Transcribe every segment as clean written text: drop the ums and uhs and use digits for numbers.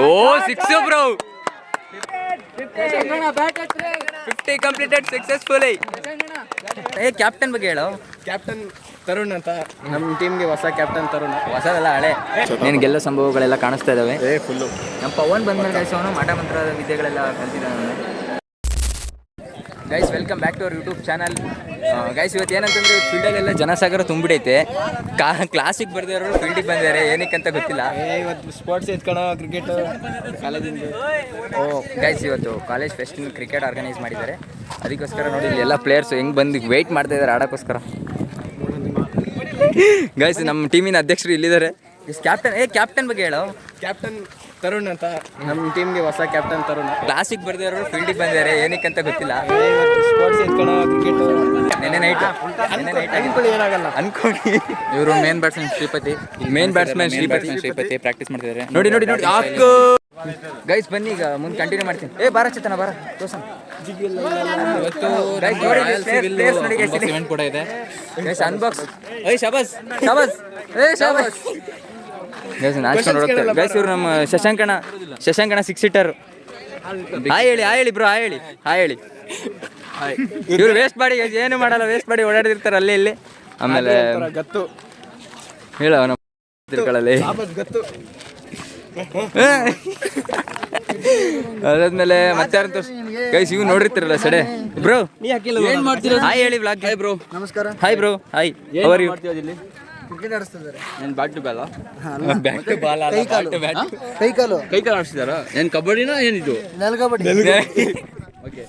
ಓ 6 bro. 50 completed successfully. Captain ಬಗ್ಗೆ ಹೇಳು. Captain Tarun ಅಂತ ನಮ್ಮ ಟೀಮ್ಗೆ ಹೊಸ ಕ್ಯಾಪ್ಟನ್ ತರುಣ್. ಹೊಸದಲ್ಲ ಹಳೆ. ನೀನು ಗೆಲ್ಲೋ ಸಂಭವಗಳೆಲ್ಲ ಕಾಣಿಸ್ತಾ ಇದಾವೆ. ಫುಲ್ಲು ನಮ್ಮ ಪವನ್ ಬಂದ್ಮೇಲೆ ಗೈಸ್ ಅವನು ಮಾಟ ಮಂತ್ರ ವಿದ್ಯೆಗಳೆಲ್ಲ ಕಲ್ತಿದ್ದಾನೆ. Guys welcome back to our YouTube channel. Guys ಇವತ್ತು ಏನಂತಂದ್ರೆ ಫೀಲ್ಡಲ್ಲೆಲ್ಲ ಜನಸಾಗರ ತುಂಬಿಡೈತೆ. ಕ್ಲಾಸಿಗೆ ಬರ್ದಿರೋರು ಫೀಲ್ಡಿಗೆ ಬಂದಿದ್ದಾರೆ, ಏನಕ್ಕೆ ಅಂತ ಗೊತ್ತಿಲ್ಲ. ಇವತ್ತು ಸ್ಪೋರ್ಟ್ಸ್ ಎತ್ಕೊಳ ಕ್ರಿಕೆಟ್ ಕಾಲೇಜಿಂದ. ಗೈಸ್ ಇವತ್ತು ಕಾಲೇಜ್ ಫೆಸ್ಟಿನ ಕ್ರಿಕೆಟ್ ಆರ್ಗನೈಸ್ ಮಾಡಿದ್ದಾರೆ. ಅದಕ್ಕೋಸ್ಕರ ನೋಡಿ ಇಲ್ಲಿ ಎಲ್ಲ ಪ್ಲೇಯರ್ಸ್ ಹೆಂಗೆ ಬಂದು ವೆಯ್ಟ್ ಮಾಡ್ತಾ ಇದ್ದಾರೆ ಆಡೋಕ್ಕೋಸ್ಕರ. ಗೈಸ್ ನಮ್ಮ ಟೀಮಿನ ಅಧ್ಯಕ್ಷರು ಇಲ್ಲಿದ್ದಾರೆ. ಕ್ಯಾಪ್ಟನ್ ಬಗ್ಗೆ ಹೇಳು. ಕ್ಯಾಪ್ಟನ್ ತರುಣ್ ಅಂತ ನಮ್ಮ ಟೀಮ್ಗೆ ಹೊಸ ಕ್ಯಾಪ್ಟನ್ ತರುಣ್. ಕ್ಲಾಸಿಗೆ ಬರ್ದಿರೋರು ಫೀಲ್ಡಿಗೆ ಬಂದಿದ್ದಾರೆ, ಏನಕ್ಕೆ ಅಂತ ಗೊತ್ತಿಲ್ಲ. ಇವತ್ತು ಸ್ಪೋರ್ಟ್ಸ್ ಎತ್ಕೊಳ ಕ್ರಿಕೆಟ್ ನೆನ್ನೆ ನೈಟ್ ಅನ್ಕೊಳ್ಳಿ ಏನಾಗಲ್ಲ ಅನ್ಕೊಳ್ಳಿ. ಇವರು ಮೇನ್ ಬ್ಯಾಟ್ಸ್ಮನ್ ಶ್ರೀಪತಿ ಪ್ರಾಕ್ಟೀಸ್ ಮಾಡ್ತಿದ್ದಾರೆ. ನೋಡಿ ಹಾಕು. ಗೈಸ್ ಬನ್ನಿ ಈಗ ಮುಂದೆ ಕಂಟಿನ್ಯೂ ಮಾಡ್ತೀನಿ. ಬಾರ ಚೇತನ ಬಾರ ತೋರ್ಸೋಣ. ಇವತ್ತು ಇವೆಂಟ್ ಕೂಡ ಇದೆ. ಅನ್ಬಾಕ್ಸ್. ಗೈಸ್ ನಾಚ್ಕೊಂಡು ಹೊರಡ್ತಾರೆ. ಗೈಸ್ ಇವ್ರು ನಮ್ಮ ಶಶಾಂಕಣ 6 ಸೀಟರ್. ಹಾಯ್ ಹೇಳಿ ಬ್ರೋ, ಹಾಯ್ ಹೇಳಿ. ಇವ್ರು ವೇಸ್ಟ್ ಮಾಡಿ ಏನು ಮಾಡಲ್ಲ, ವೇಸ್ಟ್ ಮಾಡಿ ಓಡಾಡಿರ್ತಾರೆ ಅಲ್ಲೇ ಇಲ್ಲಿ. ಆಮೇಲೆ ಗತ್ತು ಹೇಳ ನಮ್ಮ ತಿರ್ಕೊಳ್ಳಲ್ಲಿ. ಅದಾದ್ಮೇಲೆ ಮತ್ತೆ ಯಾರಂತ ಗೈಸ್ ಇವ್ ನೋಡಿರ್ತಿರಲ್ಲ ಸಡೆ ಬ್ರೋ. ಹಾಯ್ ಹೇಳಿ ಬ್ಲಾಗ್. ಹಾಯ್ ಬ್ರೋ, ನಮಸ್ಕಾರ. Hi bro, hi. How are you? Cricket ಆಡಿಸ್ತಿದ್ದಾರೆ. ಏನು ಬ್ಯಾಟ್ ಟು ಬಾಲ್ ಕೈ ಕಾಲು ಆಡಿಸಿದಾರ? ಏನು ಕಬಡ್ಡಿನ ಏನಿದು? ನೆಲ ಕಬಡ್ಡಿ. ಓಕೆ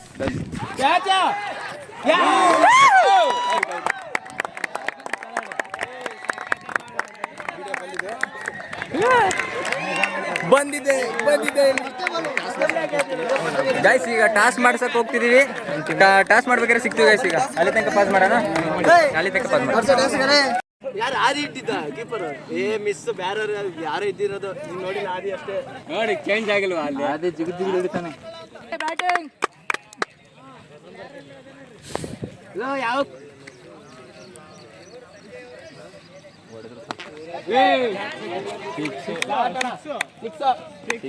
ಬಂದಿದೆ ಗೈಸ್ ಈಗ ಟಾಸ್ ಮಾಡ್ಸಕ್ ಹೋಗ್ತಿದೀವಿ. ಟಾಸ್ ಮಾಡ್ಬೇಕಾದ್ರೆ ಸಿಗ್ತೀವಿ ಗೈಸ್. ಈಗ ಅಲ್ಲಿ ತನಕ ಪಾಸ್ ಮಾಡೋಣ. ಯಾರು ಆದಿ ಇಟ್ಟಿದ್ದ ಕೀಪರ್? ಮಿಸ್ ಬ್ಯಾರರ್ ಯಾರು ಇದ್ದಿರೋದು ನೋಡಿ. ಆದಿ ಅಷ್ಟೇ ನೋಡಿ, ಚೇಂಜ್ ಆಗಿಲ್ವಾ ಅಲ್ಲಿ? ಅದೇ ಜಿಗಿದು ಹಿಡಿತಾನೆ. ಬ್ಯಾಟಿಂಗ್ ಯಾವ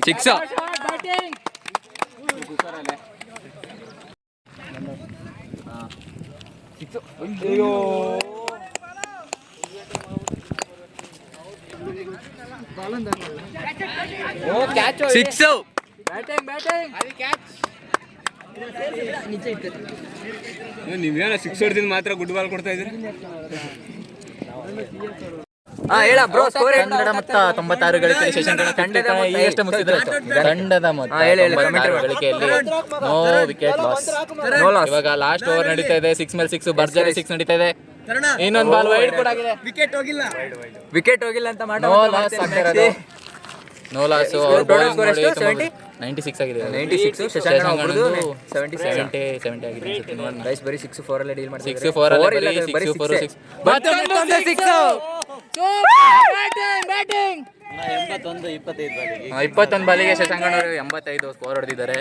ಸಿಕ್ಸ್. ಅಯ್ಯೋ ಸಿಕ್ಸ್. ನೀವೇನೋ 6 ಹೊಡೆದಿಂದ ಮಾತ್ರ ಗುಡ್ ಬಾಲ್ ಕೊಡ್ತಾ ಇದ್ರಿ. ಹೇಳ ಬ್ರೋ ಸ್ಕೋರ್. ಕನ್ನಡ ಮೊತ್ತ 96 ಗಳಿಕೆ ಶಶಾಂಕಣ ತಂಡದ ಗಳಿಕೆಯಲ್ಲಿ ನೋ ವಿಕೆಟ್ ಲಾಸ್. ಇವಾಗ ಲಾಸ್ಟ್ ಓವರ್ ನಡೀತಾ ಇದೆ. 6 ಮೇಲೆ 6 ಭರ್ಜರಿ 6 ನಡೀತಾ ಇದೆ. ಇನ್ನೊಂದು ಬಾಲ್ ವೈಡ್ ಕೂಡ ಆಗಿದೆ. ವಿಕೆಟ್ ಹೋಗಿಲ್ಲ ಅಂತ ನೋ ಲಾಸ್ ಆಗ್ತಿರೋದು. No loss. 96 ಆಗಿದೆ. 96. ಶಶಾಂಕಣ ಒಬ್ಬರದು 70 ಆಗಿದೆ. ಗೈಸ್ ಬರೀ 6-4 ಅಲ್ಲೇ ಡೀಲ್ ಮಾಡ್ತಾರೆ. 6-4 ಅಲ್ಲೇ ಬರೀ 6-4 6 ಮತ್ತೊಂದು 6. 21 ಬಾಲಿಗೆ ಶಶಾಂಕಣ 85 ಸ್ಕೋರ್ ಹೊಡೆದಿದ್ದಾರೆ.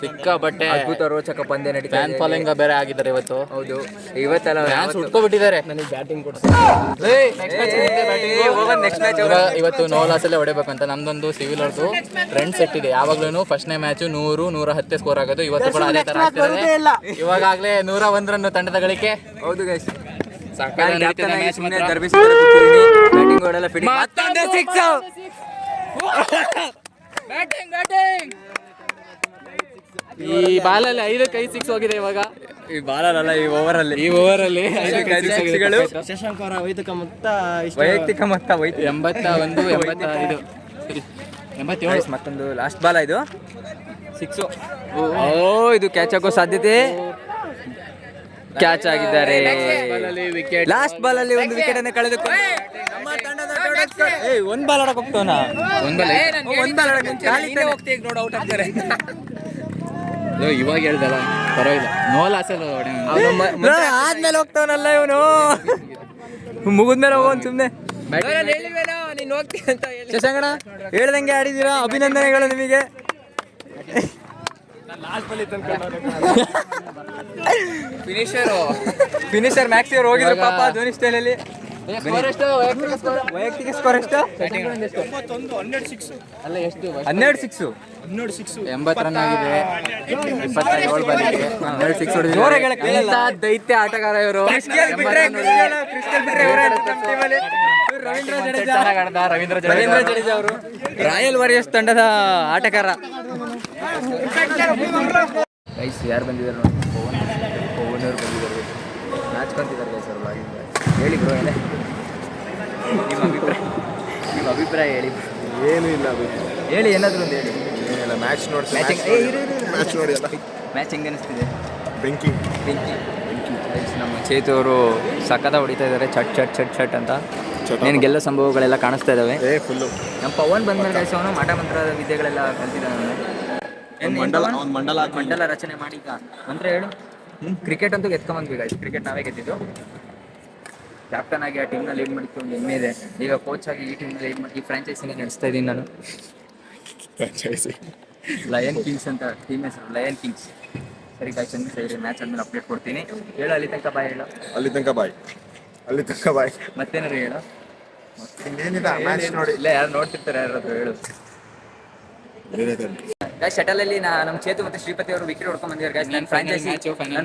ಸಿಕ್ಕಾಪಟ್ಟೆ ಅದ್ಭುತ ರೋಚಕ ಪಂದ್ಯ ನಡೀತಾ ಫ್ಯಾನ್ ಫಾಲೋಯಿಂಗ್ ಬೇರೆ ಆಗಿದ್ದಾರೆ ಇವತ್ತು. ಹೌದು, ಇವತ್ತೆಲ್ಲ ಫ್ಯಾನ್ಸ್ ಉಟ್ಕೊಬಿಟ್ಟಿದ್ದಾರೆ. ನನಗೆ ಬ್ಯಾಟಿಂಗ್ ನೆಕ್ಸ್ಟ್ ಮ್ಯಾಚ್ ಇವತ್ತು ನೋ ಲಾಸ್ ಅಲ್ಲೇ ಹೊಡಿಬೇಕಂತ ನಮ್ದೊಂದು ಸಿವಿಲ್ ಅವ್ರದ್ದು ಟ್ರೆಂಡ್ ಸೆಟ್ ಇದೆ. ಯಾವಾಗ್ಲೂ ಫಸ್ಟ್ನೇ ಮ್ಯಾಚ್ 100 110 ಸ್ಕೋರ್ ಆಗೋದು. ಇವತ್ತು ಕೂಡ ಅದೇ ತರ ಆಗ್ತಿದೆ. ಇವಾಗಲೇ 101 ರನ್ ತಂಡದ ಗಳಿಕೆ. ಹೌದು ಗೈಸ್, ಈ ಬಾಲಲ್ಲಿ 5ಕ್ಕೆ 5 6 ಹೋಗಿದೆ ಇವಾಗ. ಈ ಬಾಲಲ್ಲ, ಈ ಓವರ್ ಅಲ್ಲಿ ಶಶಾಂಕ್ ಅವರ ವೈಯಕ್ತಿಕ ಮೊತ್ತ 81 85 87. ಮತ್ತೊಂದು ಲಾಸ್ಟ್ ಬಾಲ್ ಇದು 6. ಇದು ಕ್ಯಾಚ್ ಆಗೋ ಸಾಧ್ಯತೆ. ಕ್ಯಾಚ್ ಆಗಿದ್ದಾರೆ. ಲಾಸ್ಟ್ ಬಾಲ್ ಅಲ್ಲಿ ಒಂದು ವಿಕೆಟ್ ಅನ್ನು ಕಳೆದುಕೊಂಡು ಒಂದ್ ಬಾಲ್ ಆಡಕ್ ಹೋಗ್ತಾವನ. ಇವಾಗ ಹೇಳ್ದಲ್ಲ ಪರವಾಗಿಲ್ಲ. ನೋ ಲಾಸ್ ಆದ್ಮೇಲೆ ಹೋಗ್ತಾವನಲ್ಲ ಇವನು. ಮುಗಿದ್ಮೇಲೆ ಹೋಗೋನ್ ಸುಮ್ನೆ. ಶಶಾಂಕಣ ಹೇಳ್ದಂಗೆ ಆಡಿದೀರಾ, ಅಭಿನಂದನೆಗಳು ನಿಮಗೆ. ಫಿನಿಶರ್ ಮ್ಯಾಕ್ಸಿ ಅವ್ರು ಹೋಗಿದ್ರು ಪಾಪ ಧೋನಿ ಸ್ಟೈಲಲ್ಲಿ. ವೈಯಕ್ತಿಕ ಸ್ಕೋರ್ ಎಷ್ಟು? ಅಲ್ಲ ಎಷ್ಟು 12 ಸಿಕ್ಸು. 80 ರನ್ ಆಗಿದೆ, 27 ಬಾಲಿಗೆ 12 ಸಿಕ್ಸ್ ಜೋರಾಗಿ ಹೇಳಕ್ ಕೇಳಲ್ಲ. ದೈತ್ಯ ಆಟಗಾರ ಇವರು. ರವೀಂದ್ರ ಜಡೇಜಾ ಅವರು ರಾಯಲ್ ವಾರಿಯರ್ಸ್ ತಂಡದ ಆಟಗಾರ. ಗೈಸ್ ಯಾರು ಬಂದಿದ್ದಾರೆ ನೋಡಿ, ಪವನ್ ಅವರು ಬಂದಿದ್ದಾರೆ, ನಾಚ್ಕೊಂತಿದ್ದಾರೆ ಗೈಸ್ ಅವರು ವ್ಲಾಗಿಂಗ್. ಹೇಳಿ ಬ್ರೋ, ಏನೇ ನಿಮ್ಮ ಅಭಿಪ್ರಾಯ ಹೇಳಿ. ಏನು ಇಲ್ಲ ಹೇಳಿ, ಏನಾದರೂ ಒಂದು ಹೇಳಿ. ಏನಿಲ್ಲ, ಮ್ಯಾಚ್ ನೋಡಿ ಮ್ಯಾಚ್ ನೋಡಿ ಅಲ್ಲ, ಮ್ಯಾಚ್ ಹೆಂಗೆ ಅನಿಸ್ತಿದೆ? ಬೆಂಕಿ. ಗೈಸ್ ನಮ್ಮ ಚೇತು ಅವರು ಸಖತ ಹೊಡಿತಾ ಇದ್ದಾರೆ, ಚಟ್ ಚಟ್ ಚಟ್ ಚಟ್ ಅಂತ. ನಿನಗೆಲ್ಲ ಸಂಭವಗಳೆಲ್ಲ ಕಾಣಿಸ್ತಾ ಇದ್ದಾವೆ. ಫುಲ್ಲು ನಮ್ಮ ಪವನ್ ಬಂದ್ಮೇಲೆ ಗೈಸ್ ಅವನು ಮಾಟ ಮಂತ್ರ ವಿದ್ಯೆಗಳೆಲ್ಲ ಕಲ್ತಿದ್ದಾನೆ. ಮಂಡಲ ರಚನೆ ಮಾಡಿ ಈಗ ಮಂತ್ರ ಹೇಳು. ಕ್ರಿಕೆಟ್ ಅಂತೂ ಗೆದ್ಕೊಂಬಂದ್ವಿ ಗೈಸ್, ಕ್ರಿಕೆಟ್ ನಾವೇ ಗೆದ್ದಿದ್ದು. ಕ್ಯಾಪ್ಟನ್ ಆಗಿ ಆ ಟೀಮ್ನ ಲೀಡ್ ಮಾಡಿದ್ದು ಒಂದು ಹೆಮ್ಮೆ ಇದೆ. ಈಗ ಕೋಚ್ ಆಗಿ ಈ ಟೀಮ್ನ ಲೀಡ್ ಮಾಡಿ ಈ ಫ್ರಾಂಚೈಸಿನ ನಡೆಸ್ತಾ ಇದ್ದೀನಿ ನಾನು. ಲಯನ್ ಕಿಂಗ್ಸ್ ಅಂತ ಟೀಮ್ ಹೆಸರು, ಲಯನ್ ಕಿಂಗ್ಸ್. ಸರಿ ಗೈಸ್, ಸರಿ ಮ್ಯಾಚ್ ಆದ್ಮೇಲೆ ಅಪ್ಡೇಟ್ ಕೊಡ್ತೀನಿ. ಹೇಳು, ಅಲ್ಲಿ ತನಕ ಬಾಯ್ ಹೇಳು. ಅಲ್ಲಿ ತನಕ ಬಾಯ್. ಮತ್ತೇನಾರು ಹೇಳು. ಏನಿಲ್ಲ, ಮ್ಯಾಚ್ ನೋಡಿ. ಇಲ್ಲ, ಯಾರು ನೋಡ್ತಿರ್ತಾರೆ, ಯಾರಾದ್ರು ಹೇಳು. ಗೈಸ್ ಶಟಲಲ್ಲಿ ನಮ್ಮ ಚೇತು ಮತ್ತು ಶ್ರೀಪತಿ ಅವರು ವಿಕೆಟ್ ಹೊಡ್ಕೊಂಡು ಬಂದಿದ್ದಾರೆ ಗೈಸ್. ನನ್ನ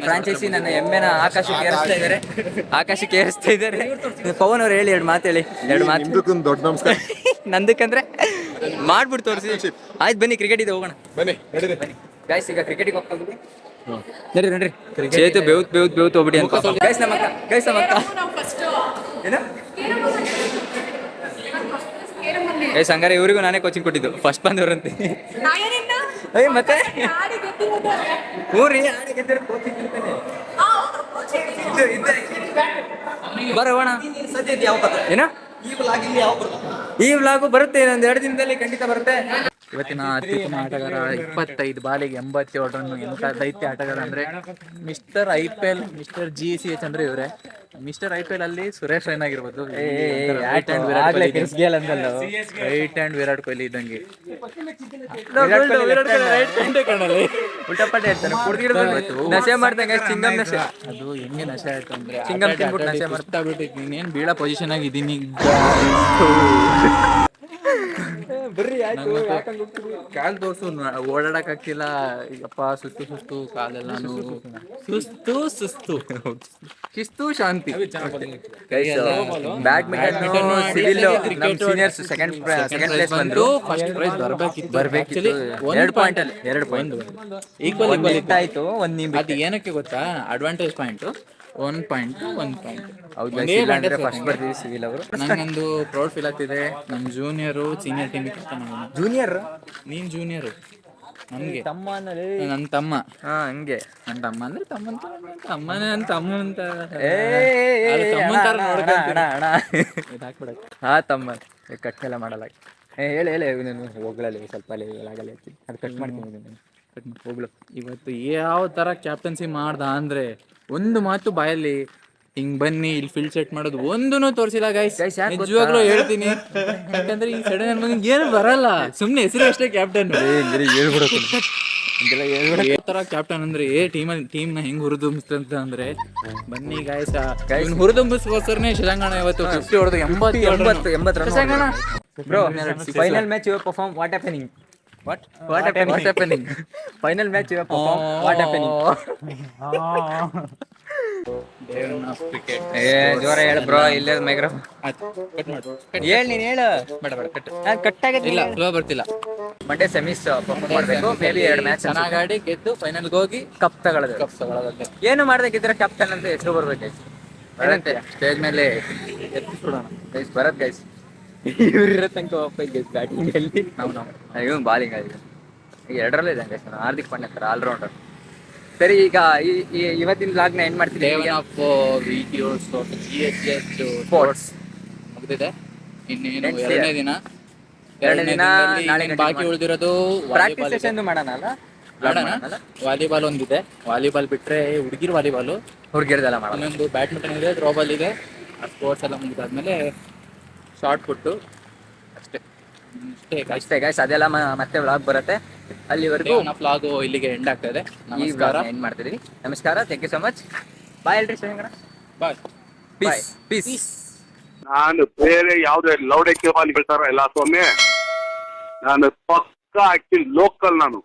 ಫ್ರಾಂಚೈಸಿ ನನ್ನ ಎಮ್ಮೆನ ಆಕಾಶಕ್ಕೆ ಏರಿಸ್ತಾ ಇದ್ದಾರೆ. ಪವನ್ ಅವ್ರು ಹೇಳಿ, ಎರಡು ಮಾತು ಹೇಳಿ. ದೊಡ್ಡ ನಮಸ್ಕಾರ. ನಂದಕ್ಕಂದ್ರೆ ಮಾಡ್ಬಿಟ್ಟು ತೋರಿಸಿ. ಆಯ್ತು, ಬನ್ನಿ ಕ್ರಿಕೆಟ್ ಇದೆ, ಹೋಗೋಣ ಬನ್ನಿ. ಗೈಸ್ ಈಗ ಕ್ರಿಕೆಟಿಗೆ ಹೋಗ್ತಾ ಹೋಗಿ ನಡ್ರಿ. ಚೇತು ಬೇವ್ತು ಹೋಗ್ಬಿಡಿ ಅಂತ. ಗೈಸ್ ನಮ್ಮ ಅಕ್ಕ ಏನು ಗೈಸ್, ಹಂಗಾರೆ ಇವರಿಗೂ ನಾನೇ ಕೋಚಿಂಗ್ ಕೊಟ್ಟಿದ್ದು, ಫಸ್ಟ್ ಬಂದವರಂತೆ. ಮತ್ತೆ ಬರೋಣ. ಏನ ಈ ವ್ಲಾಗು ಬರುತ್ತೆ, ಇನ್ನೊಂದು 2 ದಿನದಲ್ಲಿ ಖಂಡಿತ ಬರುತ್ತೆ. ಇವತ್ತಿನ ಅತ್ಯುತ್ತಮ ಆಟಗಾರ, 25 ಬಾಲಿಗೆ 87 ರನ್. ಎಂತ ದೈತ್ಯ ಆಟಗಾರ ಅಂದ್ರೆ ಮಿಸ್ಟರ್ IPL, ಮಿಸ್ಟರ್ GCH ಅಂದ್ರೆ ಇವರೇ. ಮಿಸ್ಟರ್ IPL ಅಲ್ಲಿ ಸುರೇಶ್ ರೈನಾ ಆಗಿರ್ಬೋದು, ರೈಟ್ ಹ್ಯಾಂಡ್ ವಿರಾಟ್ ಕೊಹ್ಲಿ ಇದ್ದಂಗೆ. ನಶೆ ಮಾಡ್ದಂಗೆ ಚಿಂಗಂ ನಶೆ. ಅದು ಹೆಂಗೆ ನಶೆ ಆಯ್ತು ಅಂದ್ರೆ ಚಿಂಗಂ ತಿನ್ಬಿಟ್ಟು ನಶೆ ಮಾಡ್ತಾ ಬಿಟ್ಟು ನೀನೇನು ಬೀಳೋ ಪೊಸಿಷನ್ ಆಗಿದ್ದೀನಿ. ಕಾಲ್ ತೋರ್ಸು, ಓಡಾಡಕ್ ಆಗ್ತಿಲ್ಲ. ಅಪ್ಪ ಸುಸ್ತು ಕಾಲೆಲ್ಲ ಶಿಸ್ತು ಶಾಂತಿ. ಬ್ಯಾಡ್ಮಿಂಟನ್ ಸಿವಿಲ್ ನಮ್ಮ ಸೀನಿಯರ್ಸ್ ಸೆಕೆಂಡ್ ಪ್ಲೇಸ್ ಬಂದ್ರು. ಫಸ್ಟ್ ಪ್ರೈಸ್ ಬರ್ಬೇಕಿತ್ತು. 2 ಪಾಯಿಂಟ್ ಈಕ್ವಲ್ ಆಯ್ತು. ಅದು ಏನಕ್ಕೆ ಗೊತ್ತಾ? Advantage point 1 point. ಫಸ್ಟ್ ಬರ್ತೀವಿ ಸಿವಿಲ್ ಅವರು. ನಂಗೊಂದು ಪ್ರೌಡ್ ಫೀಲ್ ಆಗ್ತಿದೆ. ನಮ್ಮ ಜೂನಿಯರು ಸೀನಿಯರ್ ಟೀಮ್ ಜೂನಿಯರ್, ನೀನ್ ಜೂನಿಯರ್, ನನ್ಗೆ ತಮ್ಮ ನನ್ನ ತಮ್ಮ. ಹಂಗೆ ನನ್ನ ತಮ್ಮ ಅಂದ್ರೆ ತಮ್ಮನೇ ನನ್ನ ತಮ್ಮ ಅಂತ ತಮ್ಮ ಕಟ್ ಎಲ್ಲ ಮಾಡಲ್ಲ. ಹೇಳಿ ಹೋಗ್ಲಲ್ಲ ಸ್ವಲ್ಪ ಆಗಲ್ಲ, ಅದು ಕಟ್ ಮಾಡ್ತೀನಿ. ಹೋಗ್ಲು ಇವತ್ತು ಯಾವ ತರ ಕ್ಯಾಪ್ಟನ್ಸಿ ಮಾಡ್ದ ಅಂದ್ರೆ ಒಂದು ಮಾತು ಬಾಯಲ್ಲಿ ಹಿಂಗ್ ಬನ್ನಿ ಇಲ್ಲಿ ಫೀಲ್ಡ್ ಸೆಟ್ ಮಾಡೋದು ಒಂದೂ ತೋರಿಸಿಲ್ಲ ಗೈಸ್. ನಿಜವಾಗ್ಲೂ ಹೇಳ್ತೀನಿ, ಯಾಕಂದ್ರೆ ಈ ಸಡನ್ ನನ್ಗೆ ಏನು ಬರಲ್ಲ, ಸುಮ್ನೆ ಹೆಸರು ಅಷ್ಟೇ ಕ್ಯಾಪ್ಟನ್. ತರ ಕ್ಯಾಪ್ಟನ್ ಅಂದ್ರೆ ಟೀಮ್ನ ಹೆಂಗ್ ಹುರಿದುಂಬಿಸ್ತಂತ ಅಂದ್ರೆ ಬನ್ನಿ ಗೈಸ್, ಹುರಿದುಂಬಿಸ್ಕೋಸ್ಕರನೇ ಶಶಾಂಕಣ ಇವತ್ತು 50 ಹೊಡೆದು 80 ಶಶಾಂಕಣ bro, final match your perform, what happening? Final match your perform, what happening? ಜೋರ ಹೇಳು ಬ್ರೋ, ಇಲ್ಲೇ ಮೈಕ್ರೋಫೋನ್ ಹೇಳಿ. ನೀನು ಹೇಳು. ಕಟ್ ಇಲ್ಲ, ಫ್ಲೋ ಬರ್ತಿಲ್ಲ. ಮಂಡೇ ಸೆಮೀಸ್ ಪರ್ಫಾರ್ಮ್ ಮಾಡಬೇಕು. ಮೇಬಿ 2 ಮ್ಯಾಚ್ ಚೆನ್ನಾಗಿ ಆಡಿ ಗೆದ್ದು ಫೈನಲ್ಗೆ ಹೋಗಿ ಕಪ್ ತಗೊಳ್ಳೋದು. ಏನು ಮಾಡ್ಬೇಕಿದ್ರೆ ಕ್ಯಾಪ್ಟನ್ ಅಂತ ಹೆಸರು ಬರ್ಬೇಕು. ಬರಂತೆ ಸ್ಟೇಜ್ ಮೇಲೆ ಎತ್ತಿಸ್ಬಿಡೋಣ ಗೈಸ್. ಬರತ್ ಗೈಸ್, ಇವ್ರಿರೋ ತನಕ ವಾಪಸ್ ಗೈಸ್. ಬ್ಯಾಟಿಂಗ್ ಅಲ್ಲಿ ನಾವು ಬಾಲಿಂಗ್ ಆಗಿದೆ. ಈಗ 2ರಲ್ಲೂ ಇದೆ ಗೈಸ್. ಹಾರ್ದಿಕ್ ಪಾಂಡ್ಯ ಥರ ಆಲ್ರೌಂಡರ್. ಸರಿ, ಈಗ ಇವತ್ತಿನ ವ್ಲಾಗ್ನ ಎಂಡ್ ಮಾಡ್ತೀನಿ. ವಿಡಿಯೋಸ್ ಸ್ಪೋರ್ಟ್ಸ್ ಮುಗಿದಿದೆ. ಇನ್ನೇನು ಎರಡನೇ ದಿನ ನಾಳೆ ಬಾಕಿ ಉಳಿದಿರೋದು ಪ್ರಾಕ್ಟೀಸ್ ಸೆಷನ್ ಮಾಡೋಣ ಅಲ್ಲ? ವಾಲಿಬಾಲ್ ಒಂದಿದೆ. ವಾಲಿಬಾಲ್ ಬಿಟ್ರೆ ಹುಡುಗಿರ್ ವಾಲಿಬಾಲ್, ಹುಡುಗಿರ್ದೆಲ್ಲ ಮಾಡೋಣ. ಇನ್ನೊಂದು ಬ್ಯಾಡ್ಮಿಂಟನ್ ಇದೆ, ಥ್ರೋಬಾಲ್ ಇದೆ. ಆ ಸ್ಪೋರ್ಟ್ಸ್ ಎಲ್ಲ ಮುಗಿದಾದ್ಮೇಲೆ ಶಾರ್ಟ್ ಪುಟ್ಟು ಅಷ್ಟೇ ಗೈಸ್. ಅದೆಲ್ಲ ಮತ್ತೆ ವ್ಲಾಗ್ ಬರುತ್ತೆ. ಅಲ್ಲಿವರೆಗೂ ವ್ಲಾಗ್ ಇಲ್ಲಿಗೆ ಎಂಡ್ ಆಗ್ತದೆ. ನಮಸ್ಕಾರ, ಎಂಡ್ ಮಾಡ್ತಿದ್ದೀವಿ. ನಮಸ್ಕಾರ, ಥ್ಯಾಂಕ್ ಯು ಸೊ ಮಚ್. ಬಾಯ್ ಹೇಳ್ರಿ ಶ್ರೀಂಗಣ. ಬಾಯ್. ಪೀಸ್. ನಾನು ಬೇರೆ ಯಾವುದೇ ಲೌಡೆ ಕೇಬಲ್ ಹೇಳ್ತಾರ ಇಲ್ಲ ಸ್ವಾಮಿ, ನಾನು ಪಕ್ಕ ಆಕ್ಚುಲಿ ಲೋಕಲ್ ನಾನು